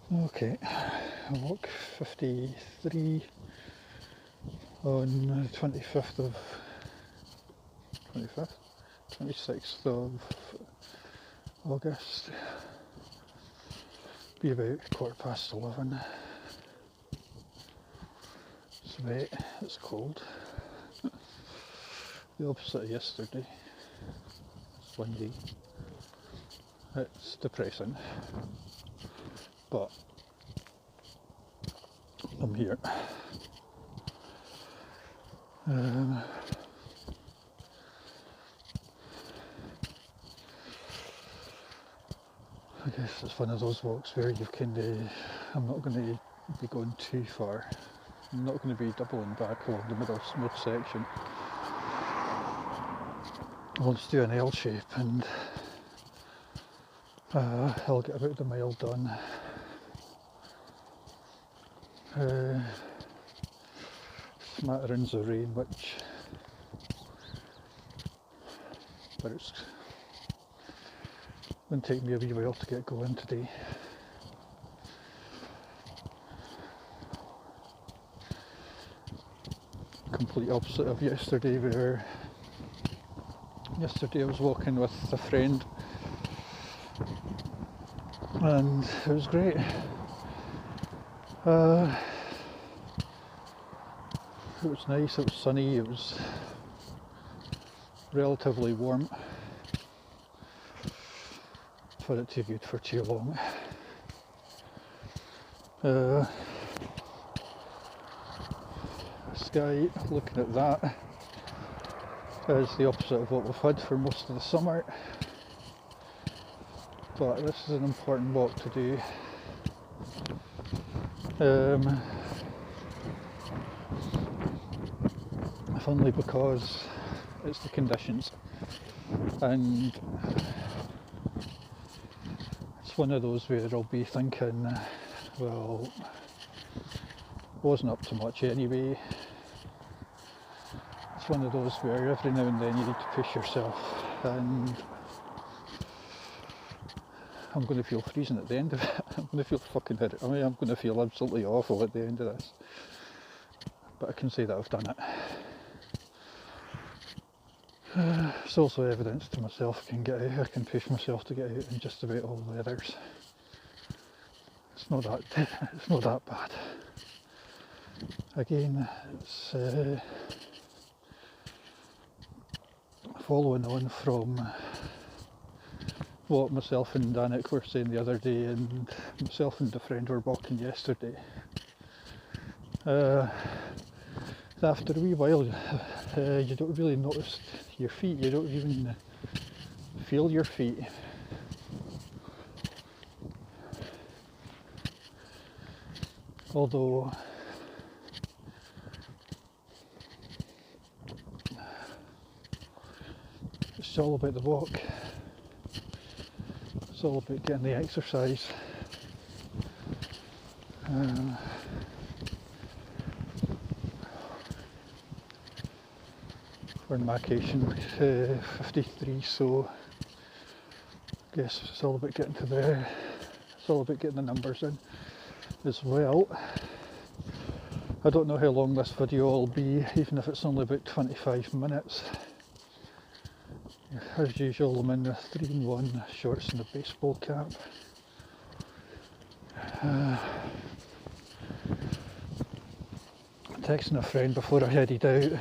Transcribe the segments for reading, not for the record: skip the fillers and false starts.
Okay, walk 53 on the 25th of 25th, 26th of August. Be about 11:15. It's wet, it's cold. The opposite of yesterday. It's windy. It's depressing. But I'm here. I guess it's one of those walks where you've I'm not going to be going too far. I'm not going to be doubling back along the middle smooth section. I want to do an L shape and I'll get about the mile done. Smatterings of rain, but it's going to take me a wee while to get going today. Complete opposite of yesterday, where yesterday I was walking with a friend and it was great. It was nice, it was sunny, it was relatively warm for it to be good for too long. Sky, looking at that, is the opposite of what we've had for most of the summer, but this is an important walk to do. If only because it's the conditions, and it's one of those where I'll be thinking, well, wasn't up to much anyway. It's one of those where every now and then you need to push yourself, and I'm going to feel freezing at the end of it. I'm going to feel fucking hit. I mean, I'm going to feel absolutely awful at the end of this, but I can say that I've done it. It's also evidence to myself I can push myself to get out in just about all weathers. It's not that bad. Again, it's following on from what myself and Danik were saying the other day, and myself and a friend were walking yesterday. After a wee while, you don't really notice your feet, you don't even feel your feet. Although it's all about the walk, it's all about getting the exercise. We're in Macation 53, so I guess it's all about getting to there. It's all about getting the numbers in as well. I don't know how long this video will be, even if it's only about 25 minutes. As usual, I'm in the 3-in-1 shorts and a baseball cap. Texting a friend before I headed out.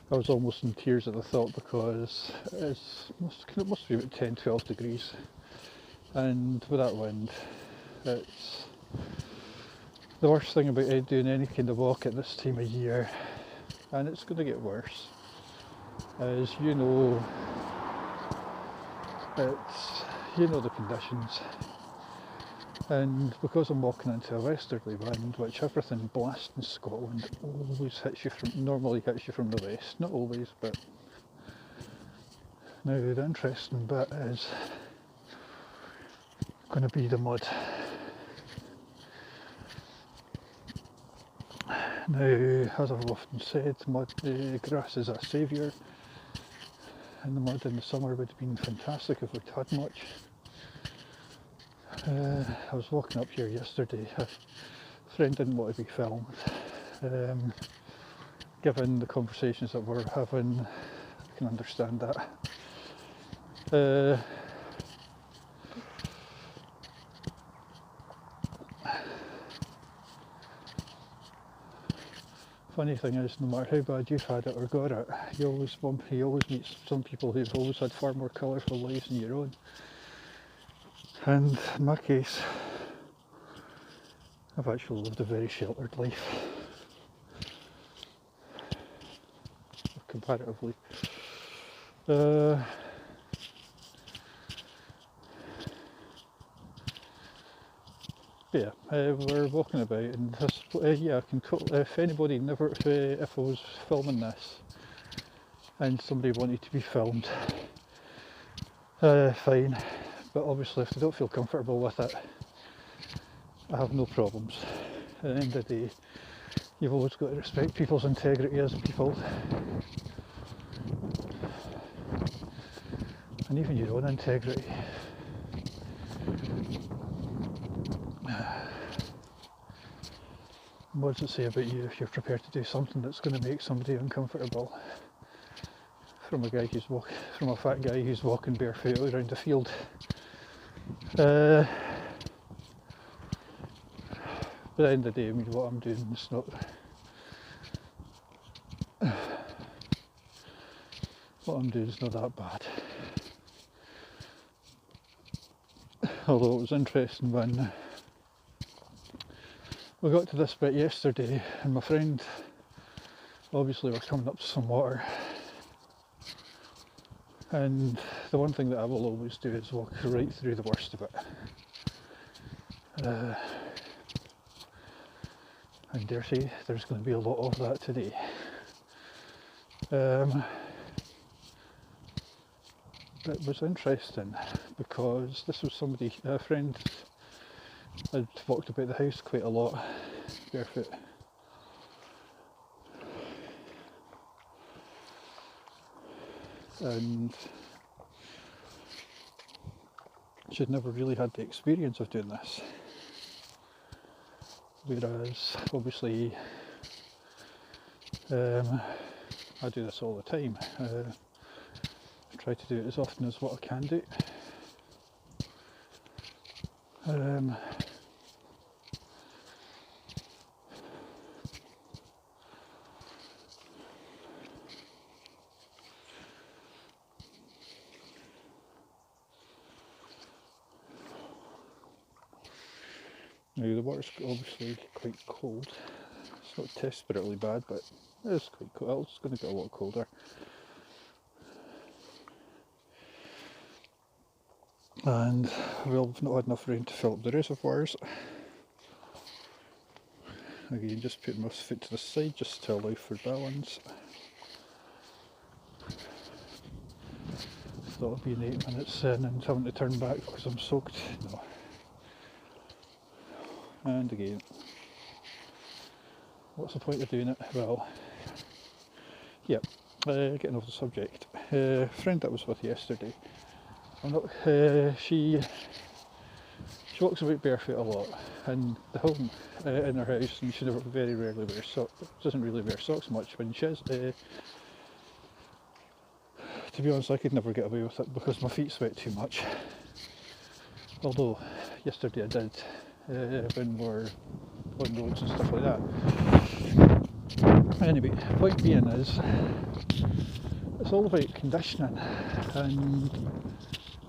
I was almost in tears at the thought, because it must be about 10-12 degrees, and with that wind, it's the worst thing about doing any kind of walk at this time of year, and it's going to get worse. As you know, the conditions. And because I'm walking into a westerly wind, which everything blasts in Scotland normally hits you from the west. Not always, but now the interesting bit is going to be the mud. Now, as I've often said, grass is a saviour. in the mud in the summer would have been fantastic if we'd had much. I was walking up here yesterday. A friend didn't want to be filmed. Given the conversations that we're having, I can understand that. Funny thing is, no matter how bad you've had it or got it, you always meet some people who've always had far more colourful lives than your own. And in my case, I've actually lived a very sheltered life, comparatively. Yeah, we're walking about, and this, yeah, I can if anybody never, if I was filming this and somebody wanted to be filmed, fine, but obviously if they don't feel comfortable with it, I have no problems. At the end of the day, you've always got to respect people's integrity as people, and even your own integrity. What does it say about you if you're prepared to do something that's going to make somebody uncomfortable? From a fat guy who's walking barefoot around the field. But at the end of the day, I mean, what I'm doing is not. What I'm doing is not that bad. Although it was interesting when we got to this bit yesterday, and my friend, obviously we're coming up to some water, and the one thing that I will always do is walk right through the worst of it. And dare say there's going to be a lot of that today. It was interesting because this was a friend had walked about the house quite a lot barefoot. And she'd never really had the experience of doing this. Whereas, obviously, I do this all the time. I try to do it as often as what I can do. Now the water's obviously quite cold. It's not desperately bad, but it is quite cold. It's going to get a lot colder. And we've not had enough rain to fill up the reservoirs. Again, just putting my foot to the side just to allow for balance. Thought it'd be 8 minutes in and having to turn back because I'm soaked. No. And again, what's the point of doing it? Well, yeah, getting off the subject. Friend that I was with yesterday, she walks about barefoot a lot, and the home in her house, and she very rarely wears socks. Doesn't really wear socks much when she is. To be honest, I could never get away with it because my feet sweat too much. Although yesterday I did. When we're on roads and stuff like that. Anyway, point being is, it's all about conditioning, and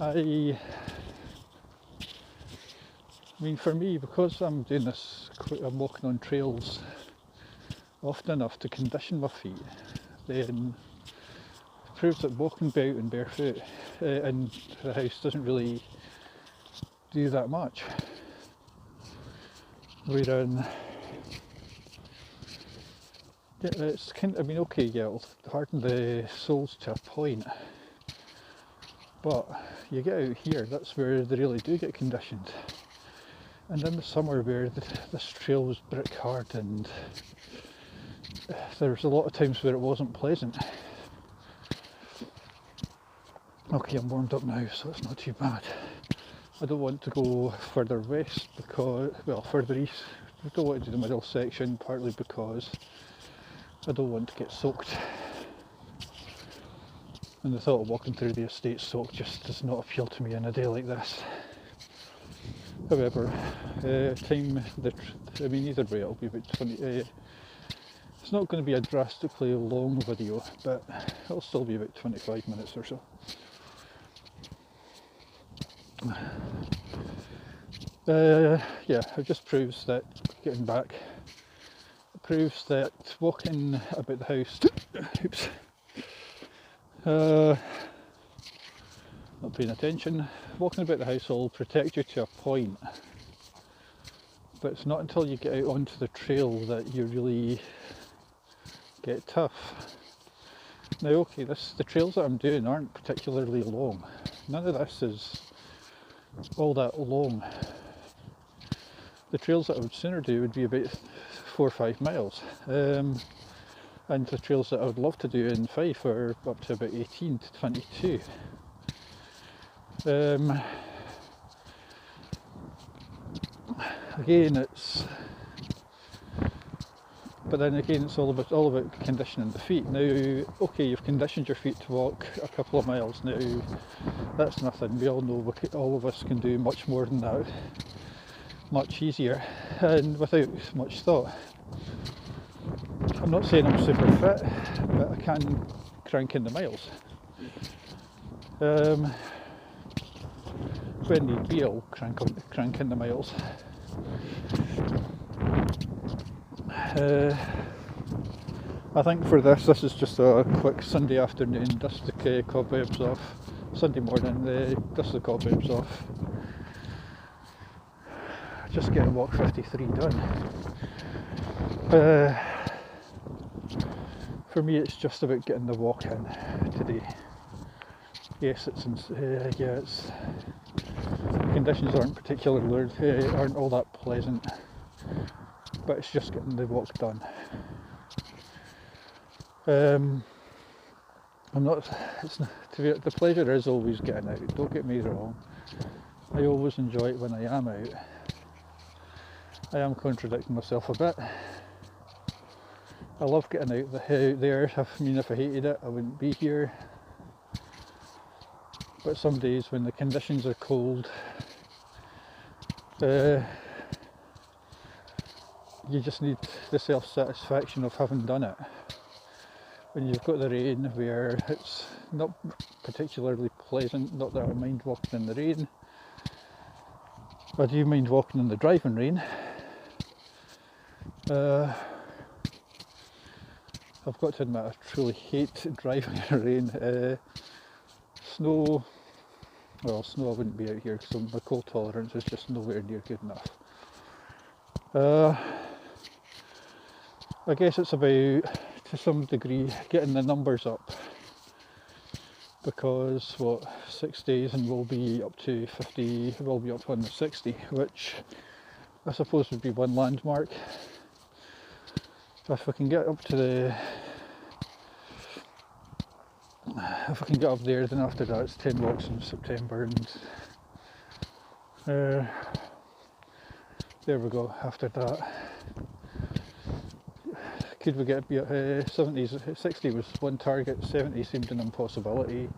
I mean, for me, because I'm doing this, I'm walking on trails often enough to condition my feet, then it proves that walking about and barefoot in the house doesn't really do that much. Wherein it's I mean, okay, yeah, it'll harden the soles to a point, but you get out here, that's where they really do get conditioned. And in the summer where this trail was brick hard, and there was a lot of times where it wasn't pleasant. Okay, I'm warmed up now, so it's not too bad. I don't want to go further west because, well, further east. I don't want to do the middle section, partly because I don't want to get soaked. And the thought of walking through the estate soaked just does not appeal to me on a day like this. However, either way it'll be about 20, it's not going to be a drastically long video, but it'll still be about 25 minutes or so. Yeah, it just proves that getting back, it proves that walking about the house, oops, not paying attention, walking about the house will protect you to a point, but it's not until you get out onto the trail that you really get tough. Now, okay, the trails that I'm doing aren't particularly long. None of this is all that long. The trails that I would sooner do would be about 4 or 5 miles. And the trails that I would love to do in Fife are up to about 18 to 22. But then again, it's all about conditioning the feet. Now, okay, you've conditioned your feet to walk a couple of miles. Now, that's nothing. We all know all of us can do much more than that, much easier, and without much thought. I'm not saying I'm super fit, but I can crank in the miles. When need be, I'll crank in the miles. I think for this is just a quick Sunday afternoon, dust the cobwebs off. Sunday morning, dust the cobwebs off. Just get walk 53 done. For me, it's just about getting the walk in today. Yes, the conditions aren't aren't all that pleasant, but it's just getting the walk done. The pleasure is always getting out, don't get me wrong. I always enjoy it when I am out. I am contradicting myself a bit. I love getting out there. If I hated it, I wouldn't be here. But some days when the conditions are cold, you just need the self-satisfaction of having done it. When you've got the rain, where it's not particularly pleasant, not that I mind walking in the rain. I do mind walking in the driving rain. I've got to admit, I truly hate driving in the rain. Snow I wouldn't be out here because my cold tolerance is just nowhere near good enough. I guess it's about, to some degree, getting the numbers up, because 6 days and we'll be up to 50, we'll be up on the 60, which I suppose would be one landmark. If I can get up there, then after that it's 10 walks in September, and there we go. After that, could we get 70s? 60 was one target, 70 seemed an impossibility.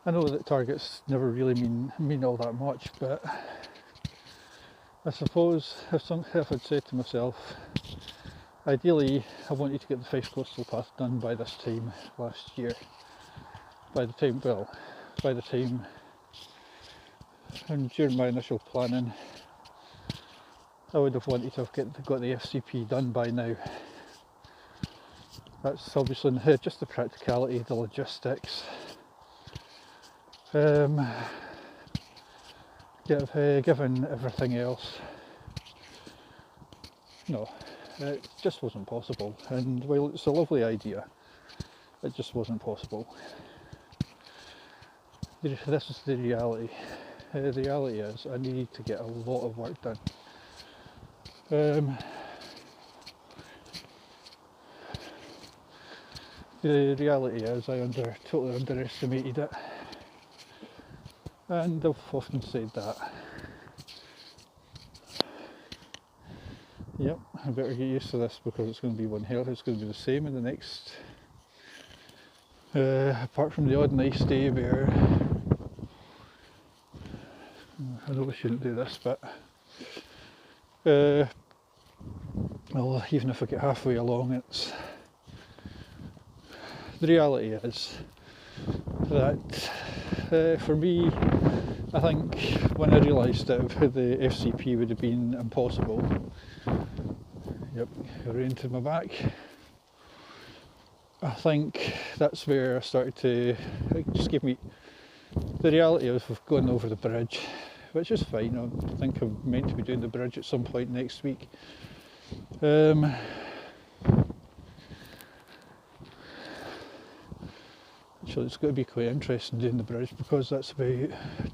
I know that targets never really mean all that much, but I suppose if I'd said to myself, ideally I wanted to get the Fife Coastal Path done by this time last year, by the time and during my initial planning, I would have wanted to have got the FCP done by now. That's obviously just the practicality, the logistics. Given everything else, no, it just wasn't possible. And while it's a lovely idea, it just wasn't possible. This is the reality. The reality is I need to get a lot of work done. the reality is I totally underestimated it, and I've often said that. Yep, I better get used to this because it's going to be one hell. It's going to be the same in the next, apart from the odd nice day where I know I shouldn't do this, but well, even if I get halfway along, it's the reality is that for me, I think when I realised that the FCP would have been impossible, yep, I ran to my back. I think that's where I started to, it just gave me the reality of going over the bridge, which is fine. I think I'm meant to be doing the bridge at some point next week. Actually, it's going to be quite interesting doing the bridge because that's about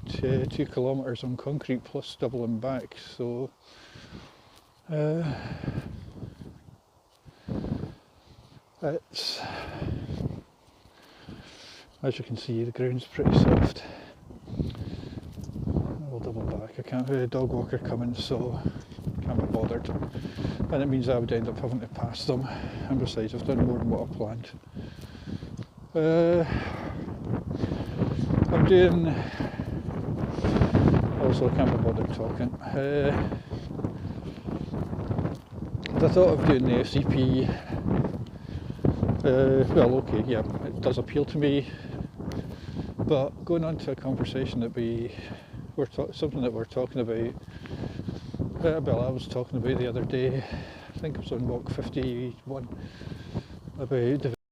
2 kilometres on concrete plus doubling back. So it's, as you can see, the ground's pretty soft. I'll double back. I can't have a dog walker coming, so can't be bothered. And it means I would end up having to pass them. And besides, I've done more than what I planned. I'm doing, also I can't be bothered talking. I thought of doing the FCP, well okay, yeah, it does appeal to me, but going on to a conversation that something that we're talking about, well I was talking about the other day, I think it was on walk 51, about